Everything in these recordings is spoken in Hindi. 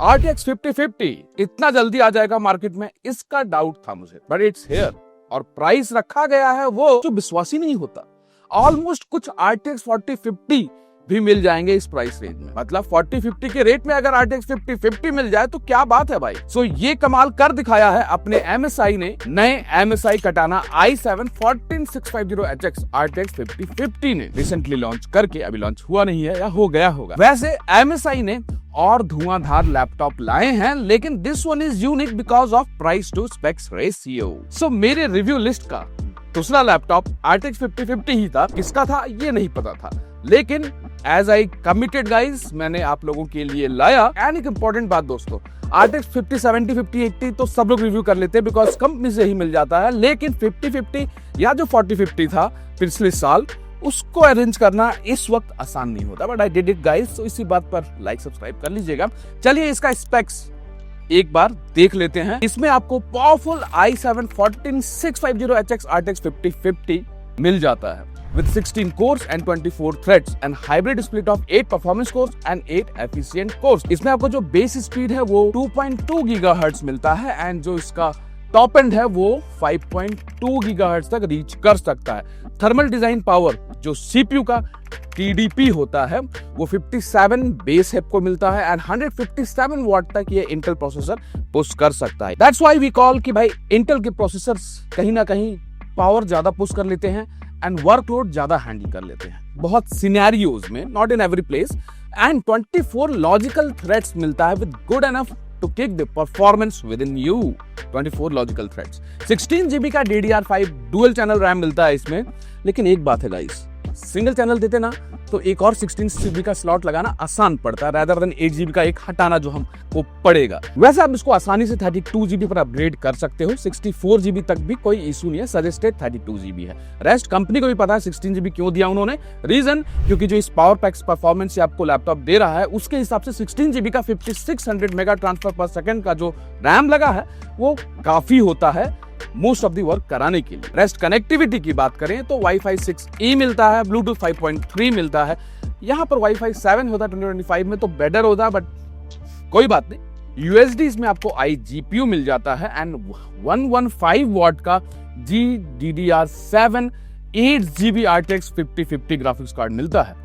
RTX 5050 इतना जल्दी आ जाएगा मार्केट में, इसका डाउट था मुझे, बट इट्स हियर। और प्राइस रखा गया है वो जो विश्वास ही नहीं होता। ऑलमोस्ट कुछ RTX 4050 भी मिल जाएंगे इस प्राइस रेंज में। मतलब 4050 के रेट में अगर RTX 5050 मिल जाए तो क्या बात है भाई। सो ये कमाल कर दिखाया है अपने MSI ने, नए MSI Katana i7 14650HX RTX 5050 ने रिसेंटली लॉन्च करके, अभी लॉन्च हुआ नहीं है या हो गया होगा। वैसे MSI ने और धुआंधार लैपटॉप लाए हैं, लेकिन this one is unique because of price to specs ratio. So मेरे रिव्यू लिस्ट का दूसरा लैपटॉप RTX 5050 ही था। किसका था ये नहीं पता था, लेकिन एज आई कमिटेड गाइज मैंने आप लोगों के लिए लाया। एंड एक इंपॉर्टेंट बात दोस्तों, RTX 5070 5080 तो सब लोग रिव्यू कर लेते हैं बिकॉज कंपनी से ही मिल जाता है, लेकिन 5050 या जो 4050 था पिछले साल, उसको अरेंज करना इस वक्त आसान नहीं होता, but I did it guys. तो इसी बात पर लाइक सब्सक्राइब कर लीजिएगा। चलिए इसका स्पेक्स एक बार देख लेते हैं। इसमें आपको पावरफुल i7 14650HX RTX 5050 मिल जाता है with 16 cores and 24 threads and hybrid split of 8 performance cores and 8 efficient cores। इसमें आपको जो बेस स्पीड है वो 2.2 GHz मिलता है एंड जो इसका टॉप एंड है वो 5.2 GHz तक रीच कर सकता है। थर्मल डिजाइन पावर जो CPU का TDP होता है वो 57 बेस हेप को मिलता है एंड 157 वाट तक ये इंटेल प्रोसेसर पुश कर सकता है। दैट्स व्हाई वी कॉल कि भाई इंटेल के प्रोसेसर्स कहीं ना कहीं पावर ज्यादा पुश कर लेते हैं एंड वर्कलोड ज्यादा हैंडल कर लेते हैं बहुत सिनेरियोज में, not in every place. And 24 logical threads मिलता है with good enough to kick the performance within you। 24 logical threads, 16 GB का DDR5 dual channel RAM मिलता है इसमें। लेकिन एक बात है गाइस, सिंगल चैनल देते ना तो एक और 16 GB का स्लॉट लगाना आसान पड़ता है rather than 8 GB का एक हटाना जो हमको पड़ेगा। वैसे आप इसको आसानी से 32 GB पर अपग्रेड कर सकते हो। 64 GB तक भी कोई इशू नहीं है, सजेस्टेड 32 GB है। रेस्ट कंपनी को भी पता है 16 GB क्यों दिया उन्होंने। रीजन क्योंकि जो इस पावर पैक्स परफॉर्मेंस से आपको लैपटॉप दे रहा है उसके हिसाब से 16 GB का 5600 मेगा ट्रांसफर पर सेकंड का जो रैम लगा है वो काफी होता है मोस्ट ऑफ द वर्क कराने के लिए। रेस्ट कनेक्टिविटी की बात करें तो Wi-Fi 6E मिलता है, Bluetooth 5.3 मिलता है। यहाँ पर Wi-Fi 7 होता 2025 में तो बेटर होता, बट कोई बात नहीं। USD इसमें आपको iGPU मिल जाता है एंड 115 वॉट का GDDR7 8GB RTX 5050 graphics card मिलता है,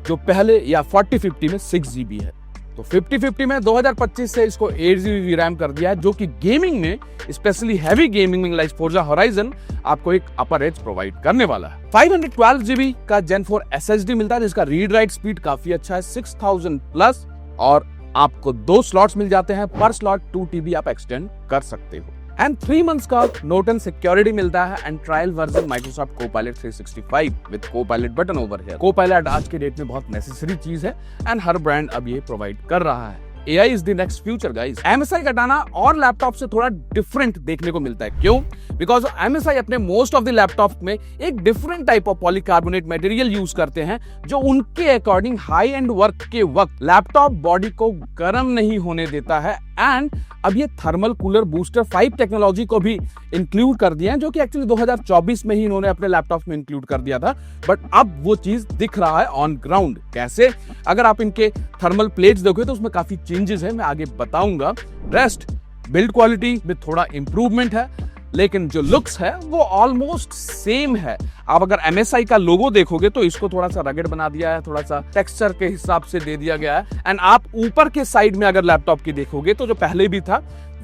जो पहले या 4050 में 6GB है। तो 5050 में 2025 से इसको 8GB रैम कर दिया है, जो कि गेमिंग में, स्पेशली हैवी गेमिंग में लाइक फोर्जा होराइजन, आपको एक अपर एज प्रोवाइड करने वाला है। 512GB का Gen 4 SSD मिलता है जिसका रीड राइट स्पीड काफी अच्छा है 6000 प्लस, और आपको 2 स्लॉट्स मिल जाते हैं, पर स्लॉट 2 TB आप एक्सटेंड कर सकते हो। एंड 3 months का Norton सिक्योरिटी मिलता है and trial version Microsoft Copilot 365 with Copilot button over here. Copilot आज के डेट में बहुत नेसेसरी चीज है एंड हर ब्रांड अब ये प्रोवाइड कर रहा है। AI is the next future guys। MSI Katana और लैपटॉप से थोड़ा डिफरेंट देखने को मिलता है। क्यों? बिकॉज MSI अपने मोस्ट ऑफ द लैपटॉप में एक different type of polycarbonate material use करते हैं जो उनके अकॉर्डिंग हाई एंड वर्क के वक्त लैपटॉप बॉडी को गर्म नहीं होने देता है। एंड अब ये थर्मल कूलर बूस्टर 5 टेक्नोलॉजी को भी इंक्लूड कर दिया है, जो कि एक्चुअली 2024 में ही इन्होंने अपने लैपटॉप में इंक्लूड कर दिया था, बट अब वो चीज दिख रहा है ऑन ग्राउंड। कैसे? अगर आप इनके थर्मल प्लेट्स देखोगे तो उसमें काफी चेंजेस है, मैं आगे बताऊंगा। रेस्ट बिल्ड क्वालिटी में थोड़ा इंप्रूवमेंट है, लेकिन जो लुक्स है वो ऑलमोस्ट सेम है। आप अगर MSI का लोगो देखोगे तो इसको थोड़ा सा रगड़ बना दिया है, थोड़ा सा टेक्सचर के हिसाब से दे दिया गया है। एंड आप ऊपर के साइड में अगर लैपटॉप की देखोगे तो जो पहले भी था,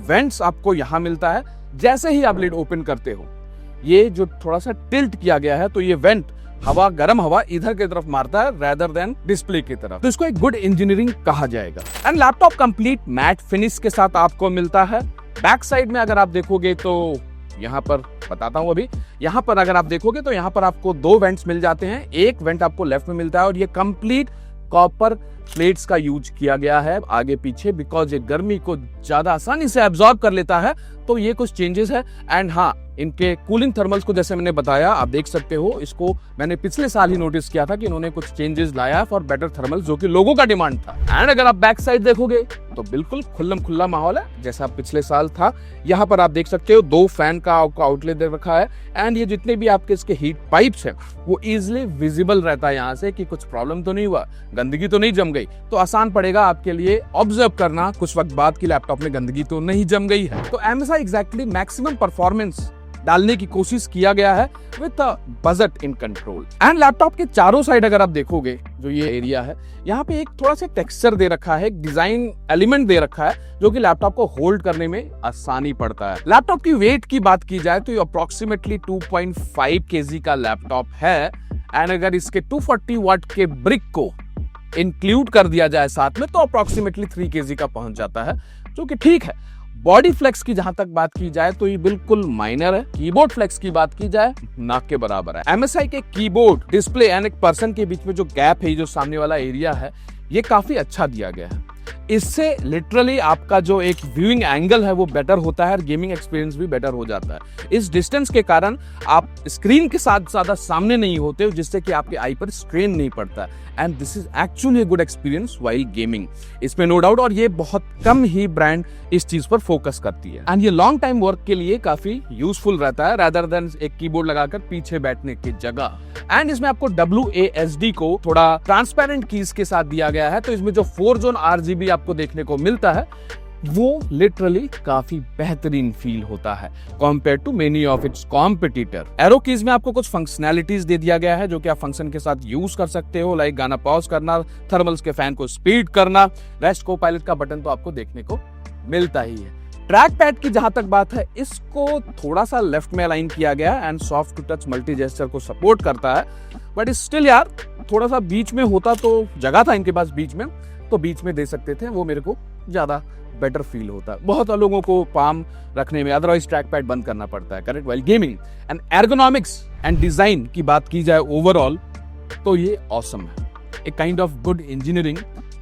वेंट्स आपको यहां मिलता है। जैसे ही आप लिड ओपन करते हो, ये जो थोड़ा सा टिल्ट किया गया है, तो ये वेंट हवा, गर्म हवा इधर की तरफ मारता है रेदर देन डिस्प्ले की तरफ, तो इसको एक गुड इंजीनियरिंग कहा जाएगा। And laptop complete matte finish के साथ आपको मिलता है। बैक साइड में अगर आप देखोगे तो यहाँ पर बताता हूं, अभी यहाँ पर अगर आप देखोगे तो यहाँ पर आपको 2 वेंट्स मिल जाते हैं। एक वेंट आपको लेफ्ट में मिलता है और ये कंप्लीट कॉपर प्लेट्स का यूज किया गया है आगे पीछे, बिकॉज ये गर्मी को ज्यादा आसानी से एब्जॉर्ब कर लेता है तो ये कुछ चेंजेस है। एंड हाँ, इनके कूलिंग थर्मल्स को जैसे मैंने बताया, आप देख सकते हो, इसको मैंने पिछले साल ही नोटिस किया था कि इन्होंने कुछ चेंजेस लाया फॉर बेटर थर्मल, जो कि लोगों का डिमांड था। एंड अगर आप बैक साइड देखोगे तो बिल्कुल खुल्लम खुल्ला माहौल है जैसा पिछले साल था। यहाँ पर आप देख सकते हो 2 फैन का आपको आउटलेट दे रखा है। एंड ये जितने भी आपके इसके हीट पाइप्स हैं वो इजिली विजिबल रहता है यहाँ से कि कुछ प्रॉब्लम तो नहीं हुआ, गंदगी तो नहीं जम गई। तो आसान पड़ेगा आपके लिए ऑब्जर्व करना कुछ वक्त बाद की लैपटॉप में गंदगी तो नहीं जम गई है। तो MSI एग्जैक्टली मैक्सिमम परफॉर्मेंस डालने की कोशिश किया गया है with budget in control. And laptop के चारों साइड अगर आप देखोगे, जो ये एरिया है, यहाँ पे एक थोड़ा सा टेक्सचर दे रखा है, एक डिजाइन एलिमेंट दे रखा है जो कि लैपटॉप को होल्ड करने में आसानी पड़ता है। लैपटॉप की वेट की बात की जाए तो ये अप्रोक्सीमेटली 2.5 kg का लैपटॉप है। एंड अगर इसके 240 वाट के ब्रिक को इंक्लूड कर दिया जाए साथ में तो अप्रोक्सीमेटली 3 kg का पहुंच जाता है, जो कि ठीक है। बॉडी फ्लेक्स की जहां तक बात की जाए तो ये बिल्कुल माइनर है। कीबोर्ड फ्लेक्स की बात की जाए नाक के बराबर है। MSI के कीबोर्ड डिस्प्ले एंड एक पर्सन के बीच में जो गैप है, जो सामने वाला एरिया है, ये काफी अच्छा दिया गया है। इससे लिटरली आपका जो एक व्यूइंग एंगल है वो बेटर होता है और गेमिंग एक्सपीरियंस भी बेटर हो जाता है। इस डिस्टेंस के कारण आप स्क्रीन के साथ ज्यादा सामने नहीं होते हो, जिससे कि आपके आई पर स्ट्रेन नहीं पड़ता। And this is actually good experience while gaming, इसमें नो डाउट। और ये बहुत कम ही ब्रांड इस चीज पर फोकस करती है। एंड ये लॉन्ग टाइम वर्क के लिए काफी यूजफुल रहता है रादर देन एक कीबोर्ड लगाकर पीछे बैठने की जगह। एंड इसमें आपको WASD को थोड़ा ट्रांसपेरेंट कीज के साथ दिया गया है, तो इसमें जो 4 जोन RGB आपको देखने को मिलता है वो लिटरली काफी बेहतरीन फील होता है compare to many of its competitor. Arrow keys में आपको कुछ फंक्शनैलिटीज दे दिया गया है जो कि आप फंक्शन के साथ यूज कर सकते हो, लाइक गाना पॉज करना, थर्मल्स के फैन को स्पीड करना। रेस्ट को पायलट का बटन तो आपको देखने को मिलता ही है। ट्रैक पैड की जहां तक बात है, इसको थोड़ा सा लेफ्ट में अलाइन किया गया and soft to touch multi gesture को सपोर्ट करता है, बट स्टिल यार थोड़ा सा बीच में होता तो जगह था इनके पास बीच में, तो बीच में दे सकते थे, वो मेरे को ज्यादा बेटर फील होता है। बहुत लोगों को पाम रखने में अदरवाइज ट्रैक पैड बंद करना पड़ता है, correct, while gaming. And ergonomics and design की बात की जाए ओवरऑल तो ये ऑसम है, एक काइंड ऑफ गुड इंजीनियरिंग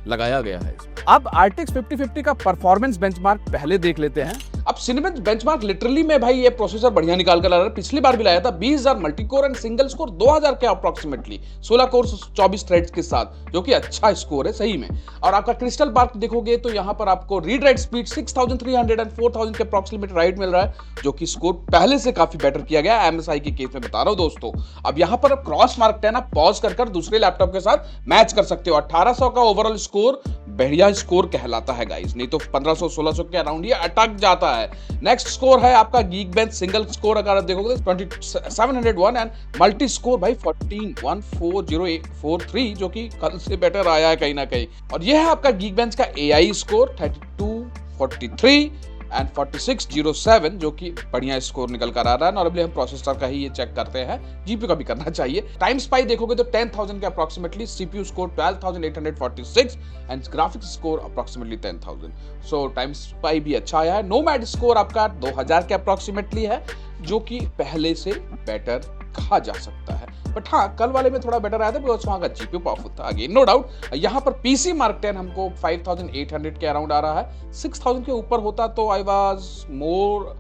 लगाया गया है इसमें। अब RTX 5050 का परफॉर्मेंस बेंचमार्क पहले देख लेते हैं। अब सिनेमेंस बेंचमार्क लिटरली में भाई ये प्रोसेसर बढ़िया निकाल कर ला रहा है। पिछली बार भी लाया था 20,000 multi core and single score 2000 के अप्रोक्सीमेटली 16 कोर 24 थ्रेड्स के साथ, जो कि अच्छा स्कोर है सही में। और आपका क्रिस्टल पार्क देखोगे तो यहाँ पर आपको रीड राइट स्पीड 6300 एंड 4000 के अप्रोक्सीमेट राइट मिल रहा है, जो कि स्कोर पहले से काफी बेटर किया गया है MSI के केस में बता रहा हूं दोस्तों। अब यहाँ पर क्रॉस मार्क 10 आप पॉज कर दूसरे लैपटॉप के साथ मैच कर सकते हो। 1800 का ओवरऑल स्कोर बढ़िया स्कोर कहलाता है गाइस, नहीं तो 1500-1600 के अराउंड ये अटक जाता है। नेक्स्ट स्कोर है आपका Geekbench सिंगल स्कोर, अगर आप देखोगे 2701 एंड मल्टी स्कोर भाई 14,14043, जो कि कल से बेटर आया है कहीं ना कहीं। और ये है आपका Geekbench का AI स्कोर 3243 एंड 4607, जो कि बढ़िया स्कोर निकल कर आ रहा है। नॉर्मली हम प्रोसेसर का ही ये चेक करते हैं, जीपीयू का भी करना चाहिए। टाइम स्पाई देखोगे तो 10,000 के approximately, CPU score 12,846 and graphics score approximately 10,000। So time spy भी अच्छा आया है। नोमैड स्कोर आपका 2000 के अप्रोक्सीमेटली है, जो कि पहले से बेटर कहा जा सकता है। बट हाँ, कल वाले में थोड़ा बेटर आया था बिकॉज वहां का जीपीयू पावरफुल था, अगेन नो डाउट। यहाँ पर पीसी मार्क 10 हमको 5800 के अराउंड आ रहा है। 6000 के ऊपर होता तो I was more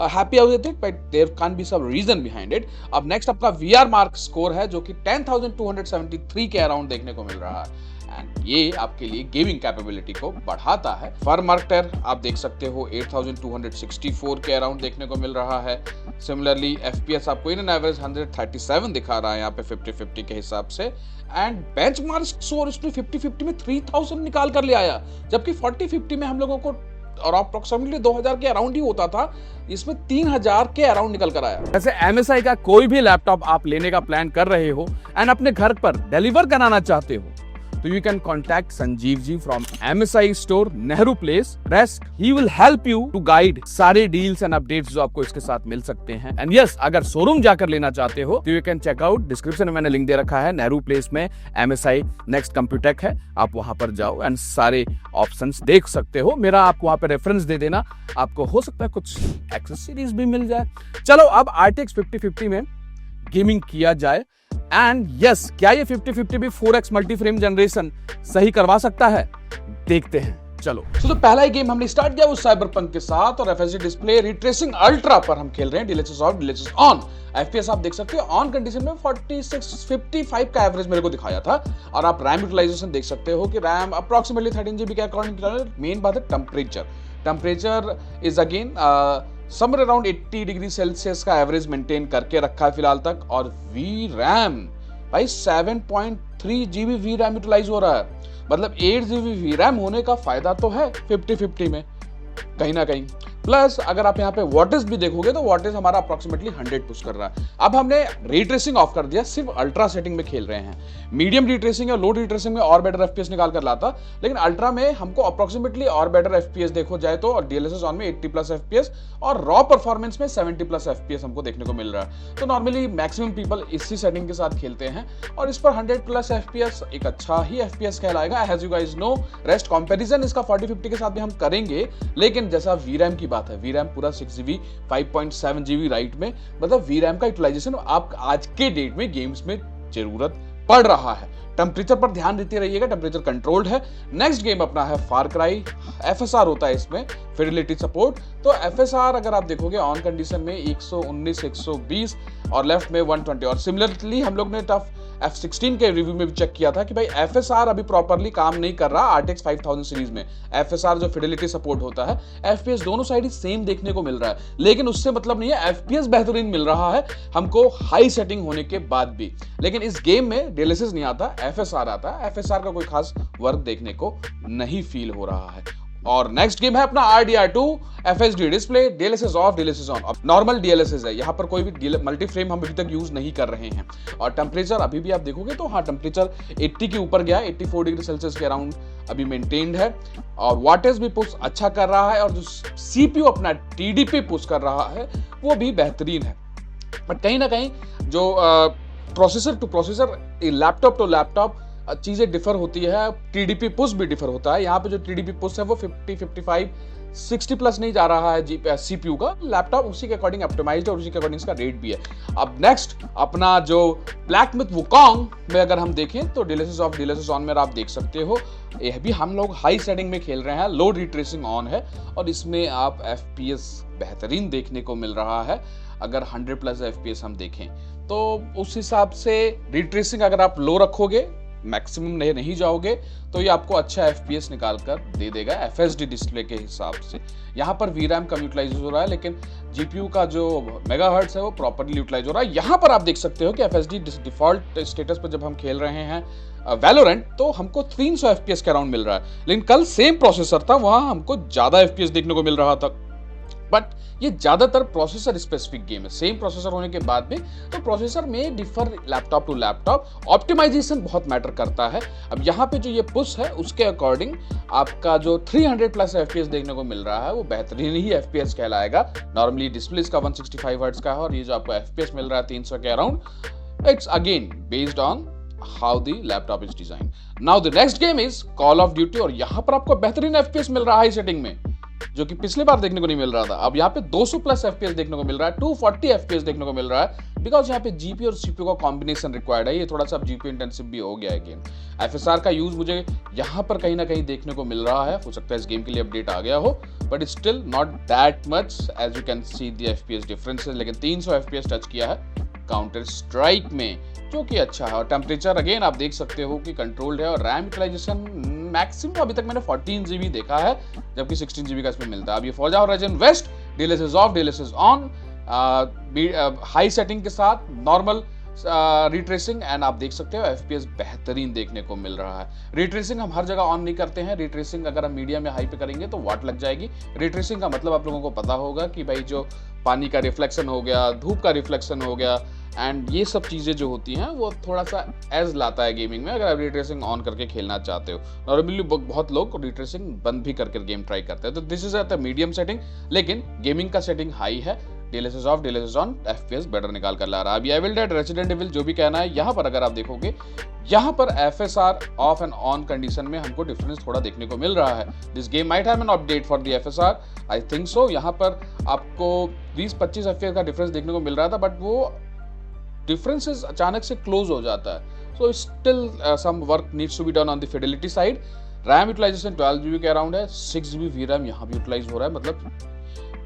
happy with it, but there can be some reason behind it. अब नेक्स्ट आपका VR मार्क स्कोर है, जो कि 10,273 के अराउंड देखने को मिल रहा है। एंड ये आपके लिए गेमिंग कैपेबिलिटी को बढ़ाता है। फर मार्क 10 आप देख सकते हो 8,264 के अराउंड देखने को मिल रहा है। सिमिलरली FPS आपको इन एन एवरेज 137 दिखा रहा है यहाँ पे 50-50 के हिसाब से। एंड बेंचमार्क स्कोर इसने 50-50 में 3000 निकाल कर ले आया, जबकि 40-50 में हम लोगों को और अप्रोक्सीमेटली 2000 के अराउंड ही होता था, इसमें 3000 के अराउंड निकल कर आया। वैसे MSI का कोई भी लैपटॉप आप लेने का प्लान कर रहे हो एंड अपने घर पर डिलीवर कराना चाहते हो तो you can contact Sanjeev ji from MSI store Nehru Place Rest. He will help you to guide सारे डील्स एंड अपडेट्स जो आपको इसके साथ मिल सकते हैं। एंड यस, अगर शोरूम जाकर लेना चाहते हो तो you can check out, description में मैंने लिंक दे रखा है। नेहरू प्लेस में MSI नेक्स्ट कंप्यूटेक है, आप वहां पर जाओ एंड सारे ऑप्शंस देख सकते हो। मेरा आपको वहां पर रेफरेंस दे देना, आपको हो सकता है कुछ एक्सेसरीज भी मिल जाए। चलो अब RTX 5050 में गेमिंग किया जाए। एंड यस, क्या ये 5050 भी 4x मल्टी फ्रेम जनरेशन सही करवा सकता है? देखते हैं। चलो तो पहला ही गेम हमने स्टार्ट किया वो साइबरपंक के साथ और एफएसडी डिस्प्ले रिट्रेसिंग अल्ट्रा पर हम खेल रहे हैं डीएलएचएस ऑफ डीएलएचएस ऑन। एफपीएस आप देख सकते हो ऑन कंडीशन में 46-55 का एवरेज मेरे को दिखाया था और आप रैम यूटिलाइजेशन देख सकते हो कि रैम अप्रॉक्सिमेटली 13 GB के अकॉर्डिंग। मेन बात है temperature is again somewhere around 80 degree Celsius का एवरेज मेंटेन करके रखा है फिलहाल तक। और वी रैम भाई 7.3 GB वी रैम यूटिलाइज हो रहा है, मतलब 8 GB वी रैम होने का फायदा तो है 50-50 में कहीं ना कहीं। प्लस अगर आप यहाँ पे वॉटेज भी देखोगे तो वॉटेज हमारा अप्रोक्सीमेटली 100 पुश कर रहा है। अब हमने रे ट्रेसिंग ऑफ कर दिया, सिर्फ अल्ट्रा सेटिंग में खेल रहे हैं। मीडियम रे ट्रेसिंग या लो रे ट्रेसिंग में और बेटर एफपीएस निकाल कर लाता, लेकिन अल्ट्रा में हमको अप्रोक्सीमेटली और बेटर एफपीएस देखो जाए तो, और डीएलएसएस ऑन में 80+ एफपीएस और रॉ परफॉर्मेंस में 70+ एफपीएस हमको देखने को मिल रहा है। तो नॉर्मली मैक्सिमम पीपल इसी सेटिंग के साथ खेलते हैं और इस पर 100+ एफपीएस एक अच्छा ही एफपीएस कहलाएगा। As you guys know, rest comparison इसका 40-50 के साथ भी हम करेंगे, लेकिन जैसा वीरैम की बात है, वीरैम पूरा 6 GB 5.7 GB राइट में, मतलब वीरैम का यूटिलाइजेशन आप आज के डेट में गेम्स में जरूरत पड़ रहा है। टेम्परेचर पर ध्यान देते रहिएगा, टेम्परेचर कंट्रोल्ड है। नेक्स्ट गेम अपना है फार क्राई। एफएसआर होता है इसमें, फिडेलिटी सपोर्ट। तो एफएसआर अगर आप देखोगे ऑन कंडीशन में 119, 120 और लेफ्ट में 120। और सिमिलरली हम लोग ने टफ F16 के रिव्यू में भी चेक किया था कि भाई एफएसआर अभी प्रॉपर्ली काम नहीं कर रहा RTX 5000 सीरीज में। एफएसआर जो फिडेलिटी सपोर्ट होता है, एफपीएस दोनों साइड ही सेम देखने को मिल रहा है, लेकिन उससे मतलब नहीं है एफपीएस बेहतरीन मिल रहा है हमको हाई सेटिंग होने के बाद भी। लेकिन इस गेम में डीएलएसएस नहीं आता, एफएसआर आता है। एफएसआर का कोई खास वर्क देखने को नहीं फील हो रहा है। और नेक्स्ट गेम है अपना RDR2 FHD display, DLSS off DLSS on. अब नॉर्मल डीएलएसएस है, यहाँ पर कोई भी मल्टी फ्रेम हम अभी तक यूज नहीं कर रहे हैं। और टेम्परेचर अभी भी आप देखोगे तो हाँ, टेम्परेचर 80 के ऊपर गया, 84 डिग्री सेल्सियस के अराउंड अभी मेंटेन्ड है। और वाटेज भी पुश अच्छा कर रहा है और जो सीपीयू अपना टीडीपी पुश कर रहा है वो भी बेहतरीन है। बट कहीं ना कहीं जो processor to processor, laptop to laptop चीजें डिफर होती है, टीडीपी पुश भी डिफर होता है। यहाँ पे जो टीडीपी पुश है वो 50, 55, 60+ नहीं जा रहा है सीपीयू का। लैपटॉप उसी के अकॉर्डिंग ऑप्टिमाइज्ड और उसी के अकॉर्डिंग इसका रेट भी है। अब नेक्स्ट अपना जो ब्लैक मिथ वुकोंग में अगर हम देखें तो डीएलएसएस ऑफ डीएलएसएस ऑन में आप देख सकते हो, यह भी हम लोग हाई सेटिंग में खेल रहे हैं, लो रिट्रेसिंग ऑन है और इसमें आप एफपीएस बेहतरीन देखने को मिल रहा है। अगर 100+ एफपीएस हम देखें तो उस हिसाब से रिट्रेसिंग अगर आप लो रखोगे, मैक्सिमम नहीं जाओगे, तो ये आपको अच्छा एफपीएस निकाल कर दे देगा एफएसडी डिस्प्ले के हिसाब से। यहाँ पर वीरैम कम यूटिलाइज हो रहा है, लेकिन जीपीयू का जो मेगाहर्ट्ज है वो प्रॉपर्ली यूटिलाइज हो रहा है। यहाँ पर आप देख सकते हो कि एफएसडी डिफॉल्ट स्टेटस पर जब हम खेल रहे हैं वैलोरेंट तो हमको 300 एफपीएस के अराउंड मिल रहा है, लेकिन कल सेम प्रोसेसर था, वहां हमको ज्यादा एफपीएस देखने को मिल रहा था। बट ये ज्यादातर प्रोसेसर स्पेसिफिक गेम है, सेम प्रोसेसर होने के बाद भी तो प्रोसेसर में differ laptop to laptop, optimisation बहुत मैटर करता है। अब यहाँ पे जो ये पुश है उसके अकॉर्डिंग आपका जो 300+ एफपीएस देखने को मिल रहा है वो बेहतरीन ही एफपीएस कहलाएगा। नॉर्मली डिस्प्ले इसका 165 हर्ट्ज का है और ये जो आपको एफपीएस मिल रहा है 300 के around, it's again based on how the laptop is designed. Now the next game is Call of Duty और यहाँ पर आपको बेहतरीन एफपीएस मिल रहा है सेटिंग में, जो कि पिछली बार देखने को नहीं मिल रहा था। अब यहाँ पे 200+ एफपीएस देखने को मिल रहा है, 240 एफपीएस देखने को मिल रहा है, बिकॉज यहाँ पे जीपीयू और सीपीयू का कॉम्बिनेशन रिक्वायर्ड है। ये थोड़ा सा जीपीयू इंटेंसिव भी हो गया है गेम। एफएसआर का यूज मुझे यहाँ पर कहीं ना कहीं देखने को मिल रहा है, हो सकता है इस गेम के लिए अपडेट आ गया हो, but still not that much as you can see the FPS differences. लेकिन 300 एफपीएस टच किया है काउंटर स्ट्राइक में, जो कि अच्छा है। और टेम्परेचर अगेन आप देख सकते हो कि कंट्रोल्ड है और रैम यूटिलाइजेशन मैक्सिमम अभी तक मैंने 14 GB देखा है, जबकि 16 GB का इसमें मिलता है। अब ये Forza Horizon west, DLSS off DLSS on, high setting के साथ नॉर्मल रिट्रेसिंग एंड आप देख सकते हो एफपीएस बेहतरीन देखने को मिल रहा है। रिट्रेसिंग हम हर जगह ऑन नहीं करते हैं, रिट्रेसिंग अगर हम मीडियम या हाई पे करेंगे तो वाट लग जाएगी। रिट्रेसिंग का मतलब आप लोगों को पता होगा कि भाई जो पानी का रिफ्लेक्शन हो गया, धूप का रिफ्लेक्शन हो गया, एंड ये सब चीज़ें जो होती हैं वो थोड़ा सा एज लाता है गेमिंग में, अगर आप रिट्रेसिंग ऑन करके खेलना चाहते हो। नॉर्मली बहुत लोग रिट्रेसिंग बंद भी करके गेम ट्राई करते हैं, तो this is the medium setting, लेकिन गेमिंग का सेटिंग हाई है। DLSS off DLSS on FPS better निकाल कर ला रहा है। अब एविल डेड, रेसिडेंट एविल जो भी कहना है, यहाँ पर अगर आप देखोगे यहाँ पर FSR of and on condition में हमको डिफरेंस थोड़ा देखने को मिल रहा है। This game might have an update for the FSR, I think so. यहाँ पर आपको 20-25 एफपीएस का डिफरेंस देखने को मिल रहा था, बट वो डिफरेंसेस अचानक से क्लोज हो जाता है। So still some work needs to be done on the fidelity side. RAM utilization 12 GB के अराउंड है, 6 GB VRAM यहाँ भी यूटिलाइज हो रहा है। मतलब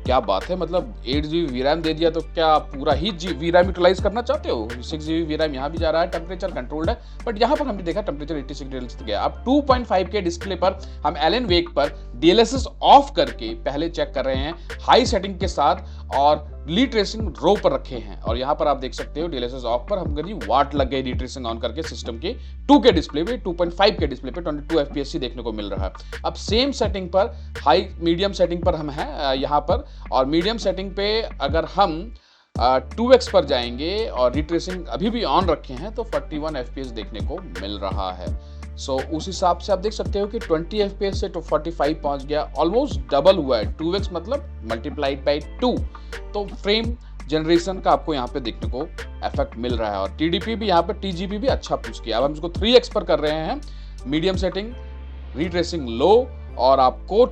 क्या बात है, मतलब 8 GB VRAM दे दिया तो क्या पूरा ही VRAM यूटिलाइज करना चाहते हो? 6 GB VRAM यहाँ भी जा रहा है, टेम्परेचर कंट्रोल्ड है, बट यहाँ पर हमने देखा टेम्परेचर 86 डिग्री सेल्सियस गया। अब 2.5 के डिस्प्ले पर हम एलन वेक पर DLSS ऑफ करके पहले चेक कर रहे हैं हाई सेटिंग के साथ और ली ट्रेसिंग रो पर रखे हैं, और यहाँ पर आप देख सकते हो DLSS ऑफ पर हम करीब वाट लग गए ली ट्रेसिंग ऑन करके सिस्टम के 2 के डिस्प्ले पे, 2.5 के डिस्प्ले पे 22 FPS देखने को मिल रहा है। अब सेम सेटिंग पर हाई मीडियम सेटिंग पर हम हैं यहाँ पर, और मीडियम सेटिंग पे अगर हम 2x पर जाएंगे और रिट्रेसिंग अभी भी ऑन रखे हैं तो 41 FPS देखने को मिल रहा है। उस हिसाब से आप देख सकते हो कि 20 FPS से तो 45 पहुंच गया, ऑलमोस्ट डबल हुआ है। 2x मतलब मल्टीप्लाइड बाई 2, तो फ्रेम जनरेशन का आपको यहाँ पे देखने को इफेक्ट मिल रहा है। और TDP भी यहाँ पे TGP भी अच्छा पुश किया। अब हम इसको 3x पर कर रहे हैं, मीडियम सेटिंग, रिट्रेसिंग लो, और आपको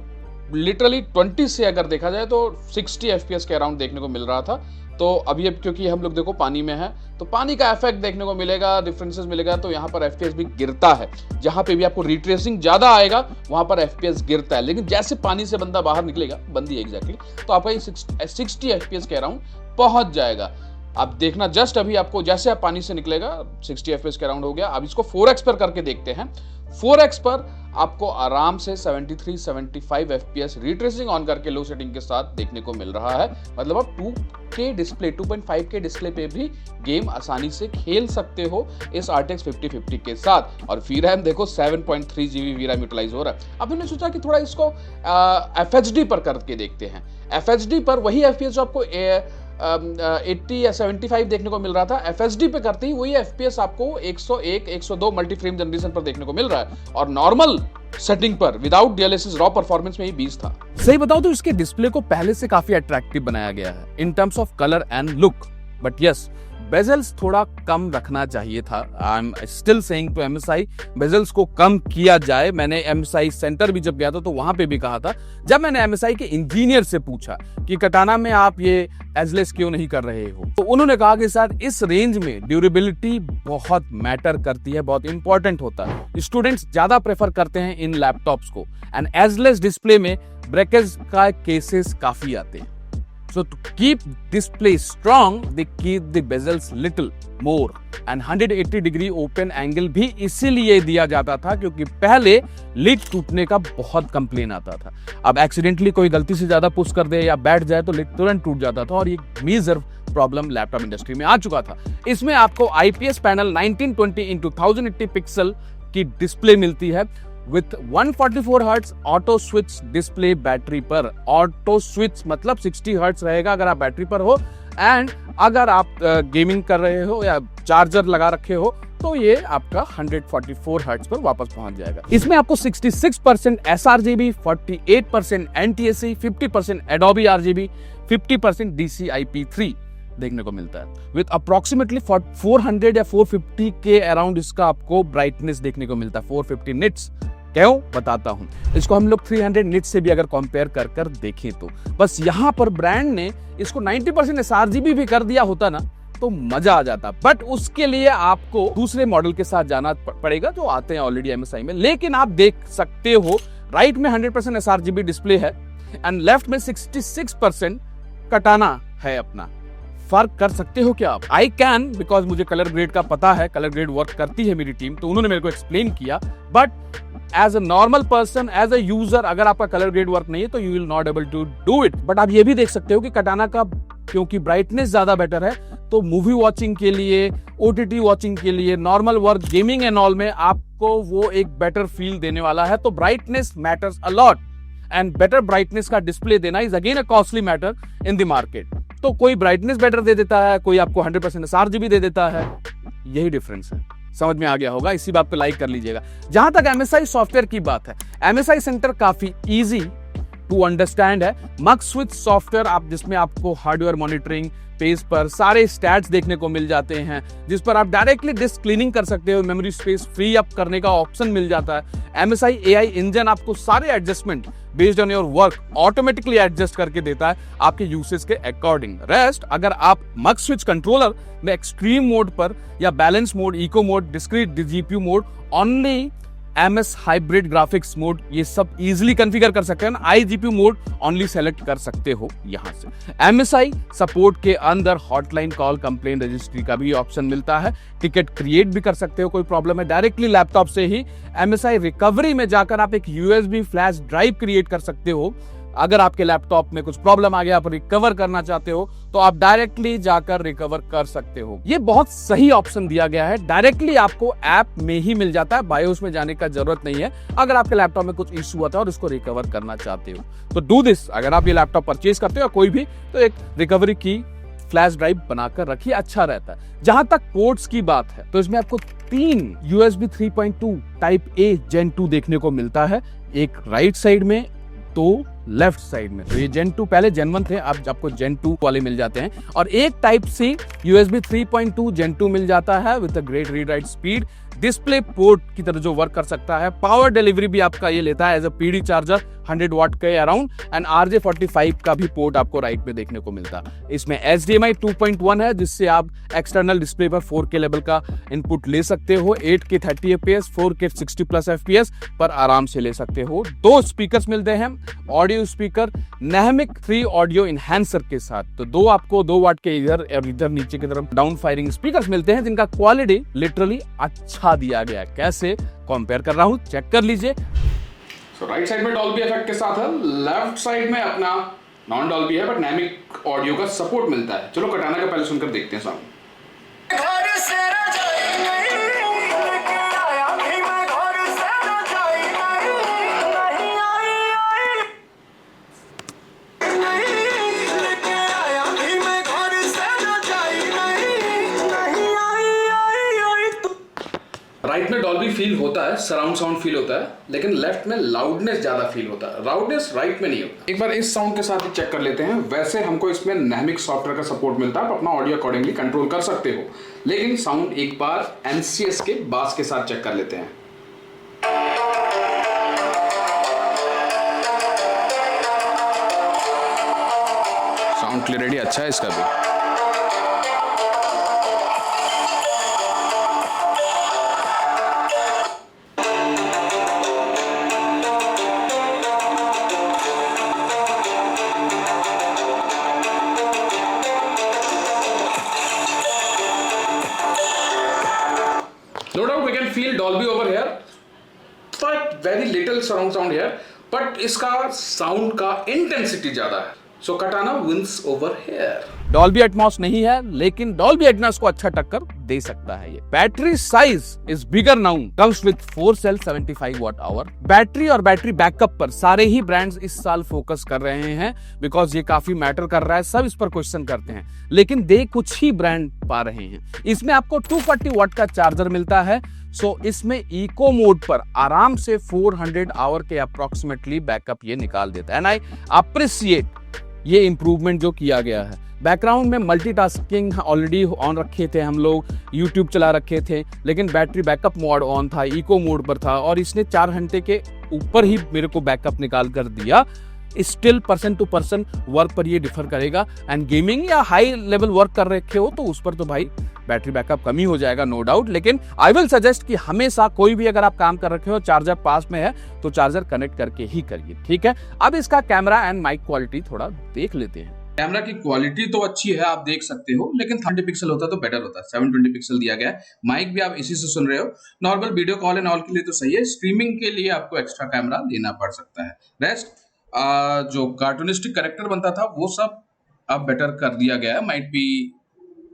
लिटरली 20 से अगर देखा जाए तो 60 FPS के अराउंड देखने को मिल रहा था। तो अभी क्योंकि हम लोग देखो पानी में है तो पानी का इफेक्ट देखने को मिलेगा, डिफरेंसेस मिलेगा, तो यहाँ पर FPS भी गिरता है। जहाँ पे भी आपको रिट्रेसिंग ज्यादा आएगा वहां पर FPS गिरता है, लेकिन जैसे पानी से बंदा बाहर निकलेगा, बंदी एग्जैक्टली, तो आपका ये 60 FPS के अराउंड पहुंच जाएगा। आप देखना जस्ट अभी आपको जैसे आप पानी से निकलेगा 60 FPS के अराउंड हो गया। अब इसको 4x पर करके देखते हैं। 4x पर आपको आराम से 73-75 FPS रिट्रेसिंग ऑन करके लो सेटिंग के साथ देखने को मिल रहा है। मतलब आप 2K डिस्प्ले 2.5 के डिस्प्ले पे भी गेम आसानी से खेल सकते हो इस RTX 5050 के साथ। और VRAM देखो 7.3 GB VRAM यूटिलाइज हो रहा है। अब हमने सोचा कि थोड़ा इसको FHD पर करके देखते हैं। FHD पर वही FPS जो आपको 80 या 75 देखने को मिल रहा था, FHD पे करते ही वही FPS आपको 101, 102 मल्टी फ्रेम जनरेशन पर देखने को मिल रहा है, और नॉर्मल सेटिंग पर विदाउट DLSS रॉ परफॉर्मेंस में ही 20 था। सही बताओ तो इसके डिस्प्ले को पहले से काफी अट्रैक्टिव बनाया गया है in terms of colour and look, but yes bezels थोड़ा कम रखना चाहिए था। I am still saying to MSI bezels को कम किया जाए। मैंने MSI सेंटर भी जब गया था तो वहां पे भी कहा था, जब मैंने MSI के इंजीनियर से पूछा कि कटाना में आप ये एजलेस क्यों नहीं कर रहे हो, तो उन्होंने कहा कि सर इस रेंज में ड्यूरेबिलिटी बहुत मैटर करती है, बहुत इंपॉर्टेंट होता है। स्टूडेंट्स ज्यादा प्रेफर करते हैं इन लैपटॉप्स को, एंड एजलेस डिस्प्ले में ब्रेकेज का केसेस काफी आते हैं। So to keep display strong, they keep the bezels little more, and 180 degree open angle भी इसीलिए दिया जाता था क्योंकि पहले लिड टूटने का बहुत कंप्लेन आता था। अब एक्सीडेंटली कोई गलती से ज्यादा पुश कर दे या बैठ जाए तो लिड तुरंत टूट जाता था, और ये मेजर प्रॉब्लम लैपटॉप इंडस्ट्री में आ चुका था। इसमें आपको IPS पैनल 1920x1080 पिक्सल की डिस्प्ले मिलती है with 144 hertz auto switch display battery पर। ऑटो स्विच मतलब 60 हर्ट्ज रहेगा अगर आप बैटरी पर हो, एंड अगर आप गेमिंग कर रहे हो या चार्जर लगा रखे हो तो ये आपका 144 हर्ट्ज पर वापस पहुंच जाएगा। इसमें आपको 66% sRGB, 48% NTSC, 50% Adobe RGB, 50% DCI-P3 देखने को मिलता है। विद अप्रोक्सीमेटली 400 या 450 के अराउंड इसका आपको ब्राइटनेस देखने को मिलता है। 450 निट्स क्यों बताता हूं। इसको हम लोग 300 निट्स से भी अगर कंपेयर कर देखें तो बस यहां पर ब्रांड ने इसको 90% sRGB भी कर दिया होता ना तो मजा आ जाता, बट उसके लिए आपको दूसरे मॉडल के साथ जाना पड़ेगा जो आते हैं ऑलरेडी MSI में। लेकिन आप देख सकते हो राइट में 100% sRGB डिस्प्ले है एंड लेफ्ट में 66% कटाना है अपना। फर्क कर सकते हो क्या आप? आई कैन, बिकॉज मुझे कलर ग्रेड का पता है, कलर ग्रेड वर्क करती है मेरी टीम, तो उन्होंने मेरे को एक्सप्लेन किया। But as a normal person, as a user, अगर आपका कलर ग्रेड वर्क नहीं है तो you will not able to do it. But आप ये भी देख सकते हो कि कटाना का क्योंकि ब्राइटनेस ज्यादा बेटर है तो मूवी वॉचिंग के लिए, OTT वॉचिंग के लिए, normal work, gaming and all में आपको वो एक बेटर फील देने वाला है। तो brightness matters a lot, and better brightness का डिस्प्ले देना is again a costly matter in the market. तो कोई ब्राइटनेस बेटर दे देता है, कोई आपको 100% sRGB दे देता है, यही डिफरेंस है। समझ में आ गया होगा, इसी बात पे लाइक कर लीजिएगा। जहां तक MSI सॉफ्टवेयर की बात है, MSI सेंटर काफी इजी टू अंडरस्टैंड है। मक्स स्विच सॉफ्टवेयर आप जिसमें आपको हार्डवेयर मॉनिटरिंग पेज पर सारे स्टैट्स देखने को मिल जाते हैं, जिस पर आप डायरेक्टली डिस्क क्लीनिंग कर सकते हो, मेमोरी स्पेस फ्री अप करने का ऑप्शन मिल जाता है। MSI AI इंजन आपको सारे adjustment based on your work automatically adjust करके देता है आपके यूसेज के अकॉर्डिंग। रेस्ट अगर आप मक्स स्विच कंट्रोलर में एक्सट्रीम मोड पर या balance mode, eco mode, discrete GPU mode, only MS hybrid graphics mode, ये सब इजीली कॉन्फ़िगर कर सकते हैं ना। iGPU मोड ओनली सेलेक्ट कर सकते हो यहां से। MSI सपोर्ट के अंदर हॉटलाइन कॉल, कंप्लेंट रजिस्ट्री का भी ऑप्शन मिलता है। टिकट क्रिएट भी कर सकते हो, कोई प्रॉब्लम है डायरेक्टली लैपटॉप से ही। MSI रिकवरी में जाकर आप एक USB फ्लैश ड्राइव क्रिएट कर सकते हो। अगर आपके लैपटॉप में कुछ प्रॉब्लम आ गया, आप रिकवर करना चाहते हो तो आप डायरेक्टली जाकर रिकवर कर सकते हो। ये बहुत सही ऑप्शन दिया गया है, डायरेक्टली आपको ऐप में ही मिल जाता है, बायोस में जाने का जरूरत नहीं है। अगर आपके लैपटॉप में कुछ इश्यू आता है और इसको रिकवर करना चाहते हो तो डू दिस। अगर आप ये लैपटॉप परचेज करते हो कोई भी, तो एक रिकवरी की फ्लैश ड्राइव बनाकर रखिए, अच्छा रहता है। जहां तक पोर्ट्स की बात है तो इसमें आपको 3 USB 3.2 टाइप A Gen 2 देखने को मिलता है, एक राइट साइड में, 2 लेफ्ट साइड में। तो ये Gen 2 पहले Gen 1 थे, अब आपको Gen 2 वाले मिल जाते हैं। और एक टाइप C USB 3.2 Gen 2 मिल जाता है with a great read write speed, display port की तरह जो वर्क कर सकता है। पावर डिलीवरी भी आपका ये लेता है एज अ PD चार्जर 100 वाट के अराउंड, एंड RJ45 का भी पोर्ट आपको राइट में देखने को मिलता है। इसमें HDMI 2.1 है, जिससे आप एक्सटर्नल डिस्प्ले पर 4K लेवल का इनपुट ले सकते हो। 8K 30 FPS, 4K 60+ FPS पर आराम से ले सकते हो। 2 स्पीकर्स मिलते हैं, audio speaker Namic 3 audio enhancer के साथ। तो 2 आपको 2 वाट के इधर और इधर नीचे की तरफ डाउन फायरिंग स्पीकर्स मिलते हैं, जिनका क्वालिटी लिटरली अच्छा दिया गया है। कैसे कंपेयर कर रहा हूं, चेक कर लीजिए। राइट साइड में डॉल्बी इफेक्ट के साथ है, लेफ्ट साइड में अपना नॉन डॉल्बी है बट Namic ऑडियो का सपोर्ट मिलता है। चलो कटाना का पहले सुनकर देखते हैं साउंड। राइट में डॉल्बी फील होता है, सराउंड साउंड फील होता है, लेकिन लेफ्ट में लाउडनेस ज्यादा फील होता है। लाउडनेस राइट में नहीं होता। एक बार इस साउंड के साथ ही चेक कर लेते हैं। वैसे हमको इसमें Namic सॉफ्टवेयर का सपोर्ट मिलता है, आप अपना ऑडियो अकॉर्डिंगली कंट्रोल कर सकते हो। लेकिन साउंड एक बार NCS के बास के साथ चेक कर लेते हैं। साउंड क्लियरिटी अच्छा है इसका भी। No doubt we can feel Dolby over here, but very little surround sound here. But इसका साउंड का इंटेंसिटी ज्यादा है, so Katana wins over here. Dolby Atmos नहीं है, लेकिन डॉल्बी एटमॉस को अच्छा टक्कर दे सकता है ये। Battery size is bigger now, comes with 4 cell 75 watt hour. Battery और बैटरी बैकअप पर सारे ही ब्रांड्स इस साल फोकस कर रहे हैं, बिकॉज ये काफी मैटर कर रहा है, सब इस पर क्वेश्चन करते हैं, लेकिन दे कुछ ही ब्रांड पा रहे हैं। इसमें आपको 240 वाट का चार्जर मिलता है, सो इसमें इको मोड पर आराम से 400 आवर के अप्रोक्सीमेटली बैकअप ये निकाल देता है। एंड आई अप्रिशिएट ये इंप्रूवमेंट जो किया गया है। बैकग्राउंड में मल्टीटास्किंग ऑलरेडी ऑन रखे थे हम लोग, यूट्यूब चला रखे थे, लेकिन बैटरी बैकअप मोड ऑन था, इको मोड पर था, और इसने 4 घंटे के ऊपर ही मेरे को बैकअप निकाल कर दिया। Still person to person work पर ये डिफर करेगा, एंड गेमिंग या हाई लेवल वर्क कर रखे हो तो उस पर तो भाई बैटरी बैकअप कम ही हो जाएगा, नो डाउट। लेकिन आई विल सजेस्ट कि हमेशा कोई भी अगर आप काम कर रखे हो, चार्जर पास में है तो चार्जर कनेक्ट करके ही करिए, ठीक है। अब इसका कैमरा एंड माइक क्वालिटी थोड़ा देख लेते हैं। कैमरा की क्वालिटी तो अच्छी है, आप देख सकते हो, लेकिन 30 पिक्सल होता तो बेटर होता। 720 पिक्सल दिया गया है। माइक भी आप इसी से सुन रहे हो। Normal video call and all के लिए तो सही है, स्ट्रीमिंग के लिए आपको एक्स्ट्रा कैमरा लेना पड़ सकता है। रेस्ट जो कार्टूनिस्टिक कैरेक्टर बनता था वो सब अब बेटर कर दिया गया है। माइट भी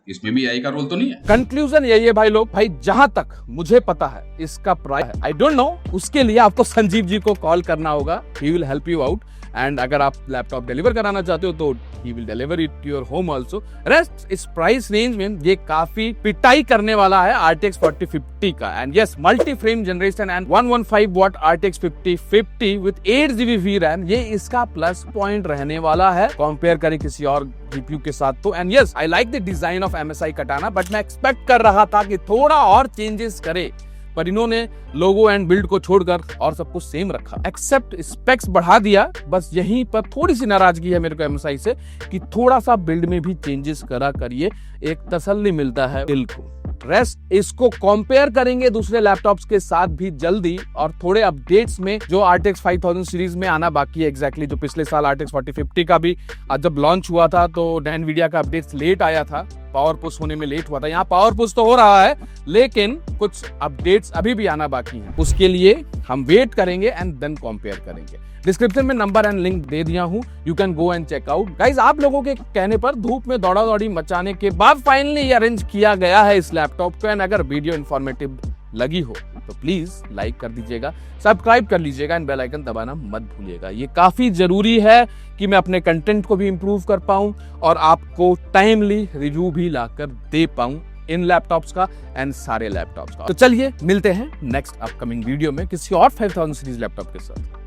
इसमें भी AI का रोल तो नहीं है। कंक्लूजन यही है भाई लोग, भाई जहां तक मुझे पता है इसका प्राइस है, आई डोंट नो, उसके लिए आपको संजीव जी को कॉल करना होगा, he will help you out. And अगर आप लैपटॉप डिलीवर कराना चाहते हो तो he will deliver it to your home also. Rest इस प्राइस रेंज में ये काफी पिटाई करने वाला है RTX 4050 का। And yes, multi frame generation and 115 watt RTX 5050 with 8GB VRAM, ये इसका प्लस पॉइंट रहने वाला है कंपेयर करें किसी और GPU के साथ तो। And yes, I like the design of MSI Katana, but मैं एक्सपेक्ट कर रहा था कि थोड़ा और चेंजेस करे, पर इन्होंने लोगो एंड बिल्ड को छोड़कर और सब कुछ सेम रखा, एक्सेप्ट स्पेक्स बढ़ा दिया। बस यहीं पर थोड़ी सी नाराजगी है मेरे को MSI से कि थोड़ा सा बिल्ड में भी चेंजेस करा करिए, एक तसल्ली मिलता है दिल को। रेस्ट इसको कंपेयर करेंगे दूसरे लैपटॉप्स के साथ भी जल्दी, और थोड़े अपडेट्स में जो RTX 5000 सीरीज में आना बाकी है एग्जैक्टली, जो पिछले साल RTX 4050 का भी जब लॉन्च हुआ था तो NVIDIA का अपडेट्स लेट आया था, पावर पुश होने में लेट हुआ था। यहाँ पावर पुश तो हो रहा है लेकिन कुछ अपडेट्स अभी भी आना बाकी है, उसके लिए हम वेट करेंगे एंड देन कंपेयर करेंगे। डिस्क्रिप्शन में नंबर एंड लिंक दे दिया हूं, you can go and check out. Guys, आप लोगों के कहने पर धूप में दौड़ा दौड़ी मचाने के बाद फाइनली ये अरेंज किया गया है इस लैपटॉप को। एंड अगर वीडियो इन्फॉर्मेटिव लगी हो तो प्लीज लाइक कर दीजिएगा, सब्सक्राइब कर लीजिएगा एंड बेल आइकन दबाना मत भूलिएगा। ये काफी जरूरी है कि मैं अपने कंटेंट को भी इंप्रूव कर पाऊं और आपको टाइमली रिव्यू भी लाकर दे पाऊं इन लैपटॉप्स का एंड सारे लैपटॉप्स का। तो चलिए मिलते हैं नेक्स्ट अपकमिंग वीडियो में किसी और 5000 सीरीज लैपटॉप के साथ।